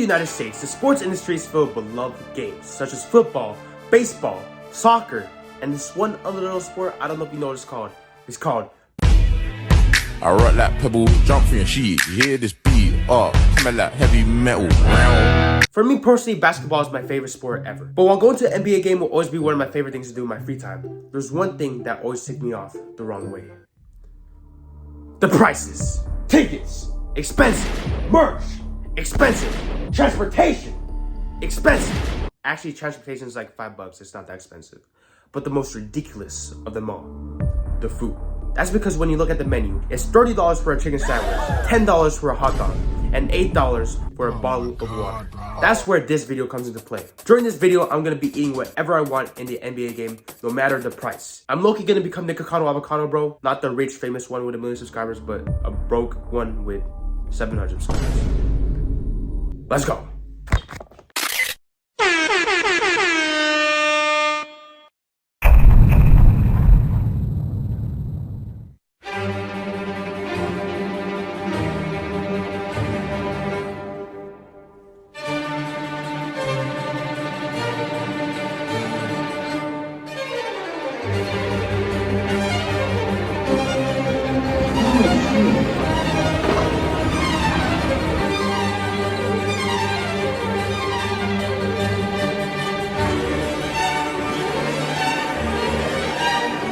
United States, the sports industry is filled with beloved games such as football, baseball, soccer, and this one other little sport, I don't know if you know what it's called. It's called I rock like pebble, jump from your sheet, you hear this beat, coming like heavy metal. For me personally, basketball is my favorite sport ever. But while going to an NBA game will always be one of my favorite things to do in my free time, there's one thing that always ticked me off the wrong way. The prices. Tickets. Expensive. Merch. Expensive. Transportation. Expensive. Actually, transportation is like $5. It's not that expensive. But the most ridiculous of them all, the food. That's because when you look at the menu, it's $30 for a chicken sandwich, $10 for a hot dog, and $8 for a bottle of water. That's where this video comes into play. During this video, I'm gonna be eating whatever I want in the NBA game, no matter the price. I'm low-key gonna become Nikocado Avocado, bro. Not the rich, famous one with 1 million subscribers, but a broke one with 700 subscribers. Let's go.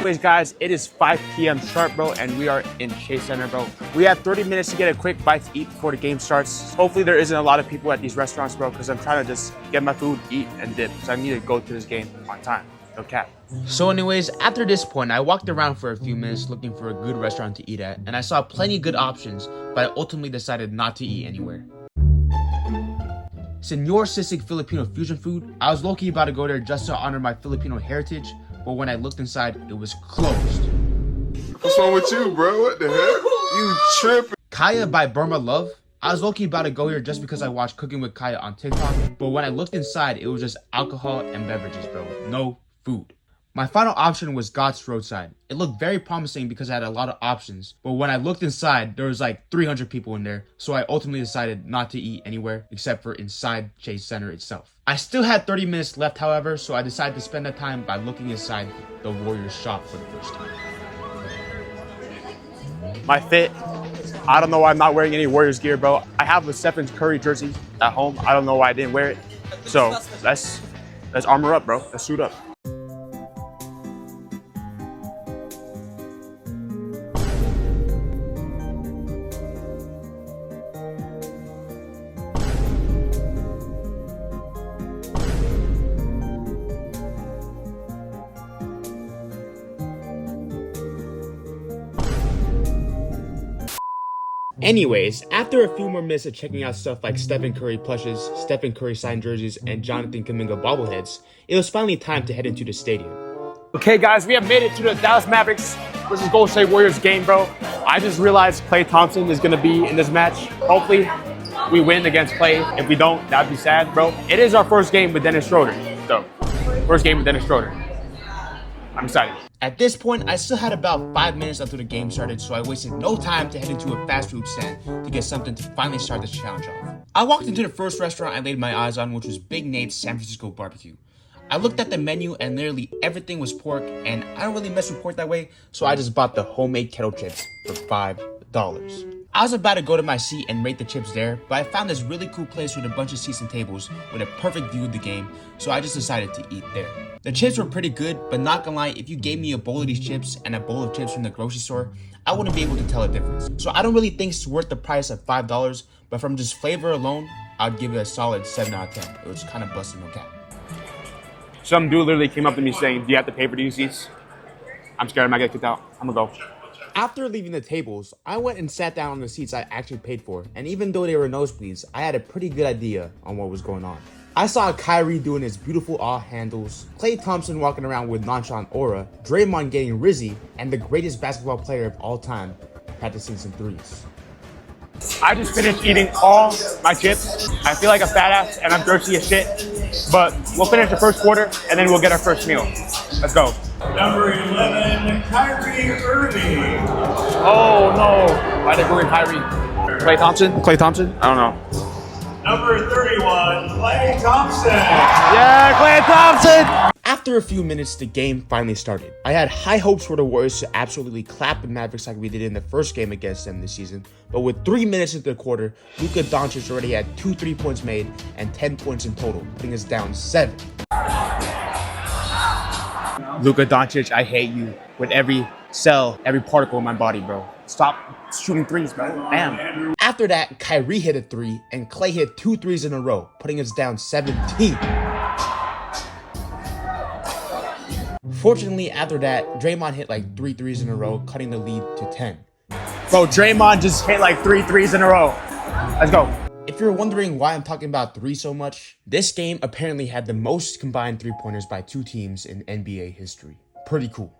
Anyways, guys, it is 5 p.m. sharp, bro, and we are in Chase Center, bro. We have 30 minutes to get a quick bite to eat before the game starts. Hopefully there isn't a lot of people at these restaurants, bro, because I'm trying to just get my food, eat, and dip, because I need to go to this game on time. No cap. So anyways, after this point, I walked around for a few minutes looking for a good restaurant to eat at, and I saw plenty of good options, but I ultimately decided not to eat anywhere. Senor Sisig Filipino Fusion Food, I was low-key about to go there just to honor my Filipino heritage, but when I looked inside, it was closed. What's wrong with you, bro? What the heck? You tripping? Kaya by Burma Love, I was low-key about to go here just because I watched Cooking with Kaya on TikTok, but when I looked inside, it was just alcohol and beverages, bro. No food. My final option was God's Roadside. It looked very promising because I had a lot of options, but when I looked inside, there was like 300 people in there, so I ultimately decided not to eat anywhere except for inside Chase Center itself. I still had 30 minutes left, however, so I decided to spend that time by looking inside the Warriors shop for the first time. My fit, I don't know why I'm not wearing any Warriors gear, bro. I have a Stephen Curry jersey at home. I don't know why I didn't wear it. So let's armor up, bro. Let's suit up. Anyways, after a few more minutes of checking out stuff like Stephen Curry plushes, Stephen Curry signed jerseys, and Jonathan Kuminga bobbleheads, it was finally time to head into the stadium. Okay, guys, we have made it to the Dallas Mavericks versus Golden State Warriors game, bro. I just realized Klay Thompson is gonna be in this match. Hopefully, we win against Klay. If we don't, that'd be sad, bro. It is our first game with Dennis Schroeder, so first game with Dennis Schroeder. I'm excited. At this point, I still had about 5 minutes until the game started, so I wasted no time to head into a fast food stand to get something to finally start this challenge off. I walked into the first restaurant I laid my eyes on, which was Big Nate's San Francisco Barbecue. I looked at the menu and literally everything was pork, and I don't really mess with pork that way, so I just bought the homemade kettle chips for $5. I was about to go to my seat and rate the chips there, but I found this really cool place with a bunch of seats and tables with a perfect view of the game, so I just decided to eat there. The chips were pretty good, but not gonna lie, if you gave me a bowl of these chips and a bowl of chips from the grocery store, I wouldn't be able to tell a difference. So I don't really think it's worth the price of $5, but from just flavor alone, I'd give it a solid 7 out of 10. It was kind of busting, no cap. Some dude literally came up to me saying, do you have to pay for these seats? I'm scared I might get kicked out. I'm gonna go. After leaving the tables, I went and sat down on the seats I actually paid for, and even though they were nosebleeds, I had a pretty good idea on what was going on. I saw Kyrie doing his beautiful handles, Klay Thompson walking around with nonchalant aura, Draymond getting rizzy, and the greatest basketball player of all time practicing some threes. I just finished eating all my chips. I feel like a fat ass and I'm thirsty as shit, but we'll finish the first quarter and then we'll get our first meal. Let's go. Number 11, Kyrie Irving. Oh no, why are they going Kyrie? Klay Thompson? Klay Thompson? I don't know. Number 31, Klay Thompson. Yeah, Klay Thompson. After a few minutes, the game finally started. I had high hopes for the Warriors to absolutely clap the Mavericks like we did in the first game against them this season, but with 3 minutes into the quarter, Luka Doncic already had 2 3-points made and 10 points in total, putting us down 7. Luka Doncic, I hate you with every cell, every particle in my body, bro. Stop shooting threes, bro. Bam. After that, Kyrie hit a 3 and Klay hit 2 threes in a row, putting us down 17. Fortunately, after that, Draymond hit like 3 threes in a row, cutting the lead to 10. Bro, Draymond just hit like 3 threes in a row. Let's go. If you're wondering why I'm talking about 3 so much, this game apparently had the most combined 3-pointers by 2 teams in NBA history. Pretty cool.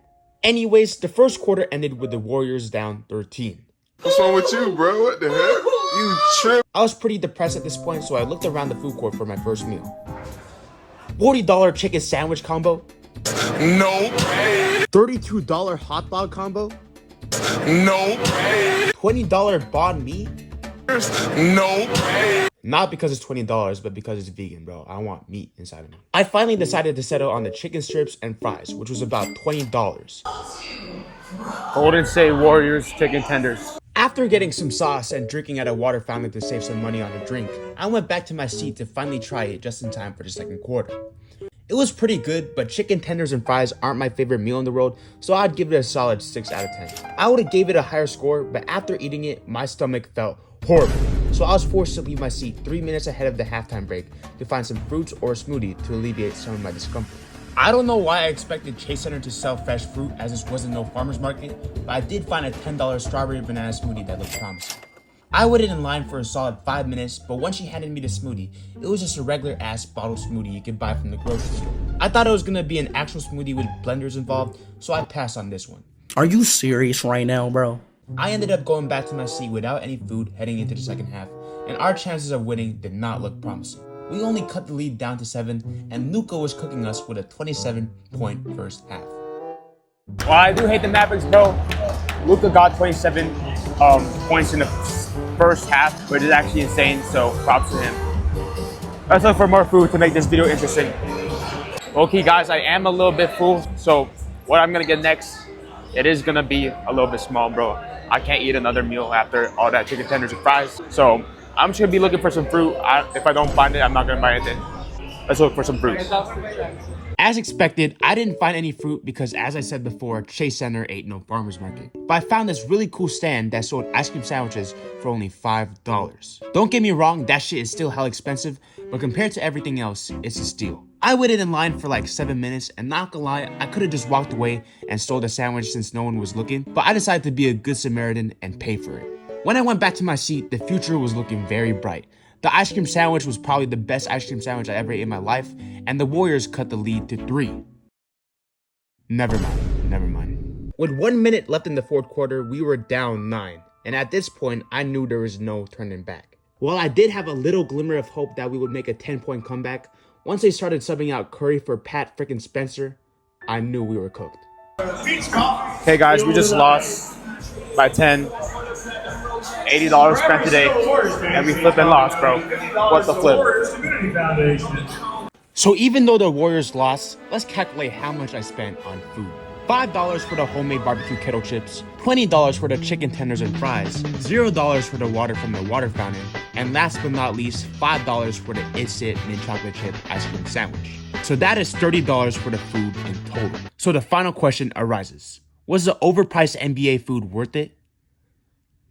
Anyways, the first quarter ended with the Warriors down 13. What's wrong with you, bro? What the heck? You trip. I was pretty depressed at this point, so I looked around the food court for my first meal. $40 chicken sandwich combo? No. $32 hot dog combo? No. $20 banh mi? No. Not because it's $20, but because it's vegan, bro. I want meat inside of me. I finally decided to settle on the chicken strips and fries, which was about $20. Golden State Warriors chicken tenders. After getting some sauce and drinking at a water fountain to save some money on a drink, I went back to my seat to finally try it just in time for the second quarter. It was pretty good, but chicken tenders and fries aren't my favorite meal in the world, so I'd give it a solid 6 out of 10. I would have gave it a higher score, but after eating it, my stomach felt horrible. So I was forced to leave my seat 3 minutes ahead of the halftime break to find some fruits or a smoothie to alleviate some of my discomfort. I don't know why I expected Chase Center to sell fresh fruit as this wasn't no farmer's market, but I did find a $10 strawberry banana smoothie that looked promising. I waited in line for a solid 5 minutes, but once she handed me the smoothie, it was just a regular ass bottle smoothie you could buy from the grocery store. I thought it was gonna be an actual smoothie with blenders involved, so I passed on this one. Are you serious right now, bro? I ended up going back to my seat without any food heading into the second half, and our chances of winning did not look promising. We only cut the lead down to 7, and Luka was cooking us with a 27-point first half. Well, I do hate the Mavericks, bro. Luka got 27 points in the first half, which is actually insane, so props to him. Let's look for more food to make this video interesting. Okay, guys, I am a little bit full, so what I'm gonna get next, it is gonna be a little bit small, bro. I can't eat another meal after all that chicken tenders and fries, so I'm just gonna be looking for some fruit. If I don't find it, I'm not gonna buy anything. Let's look for some fruit. As expected, I didn't find any fruit because, as I said before, Chase Center ain't no farmer's market. But I found this really cool stand that sold ice cream sandwiches for only $5. Don't get me wrong, that shit is still hell expensive, but compared to everything else, it's a steal. I waited in line for like 7 minutes, and not gonna lie, I could have just walked away and stole the sandwich since no one was looking, but I decided to be a good Samaritan and pay for it. When I went back to my seat, the future was looking very bright. The ice cream sandwich was probably the best ice cream sandwich I ever ate in my life, and the Warriors cut the lead to 3. Never mind. With 1 minute left in the fourth quarter, we were down 9, and at this point, I knew there was no turning back. While I did have a little glimmer of hope that we would make a 10-point comeback, once they started subbing out Curry for Pat frickin' Spencer, I knew we were cooked. Hey guys, we just lost by 10. $80 spent today, and we flipping lost, bro. What the flip? So even though the Warriors lost, let's calculate how much I spent on food. $5 for the homemade barbecue kettle chips, $20 for the chicken tenders and fries, $0 for the water from the water fountain, and last but not least, $5 for the It's It mint chocolate chip ice cream sandwich. So that is $30 for the food in total. So the final question arises. Was the overpriced NBA food worth it?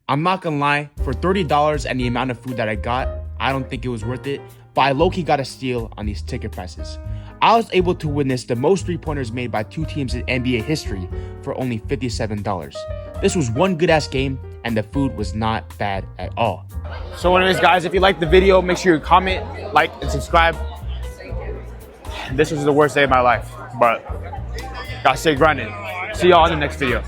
I'm not gonna lie, for $30 and the amount of food that I got, I don't think it was worth it, but I low-key got a steal on these ticket prices. I was able to witness the most 3-pointers made by 2 teams in NBA history for only $57. This was one good-ass game, and the food was not bad at all. So anyways, guys, if you liked the video, make sure you comment, like, and subscribe. This was the worst day of my life, but gotta stay grinding. See y'all in the next video.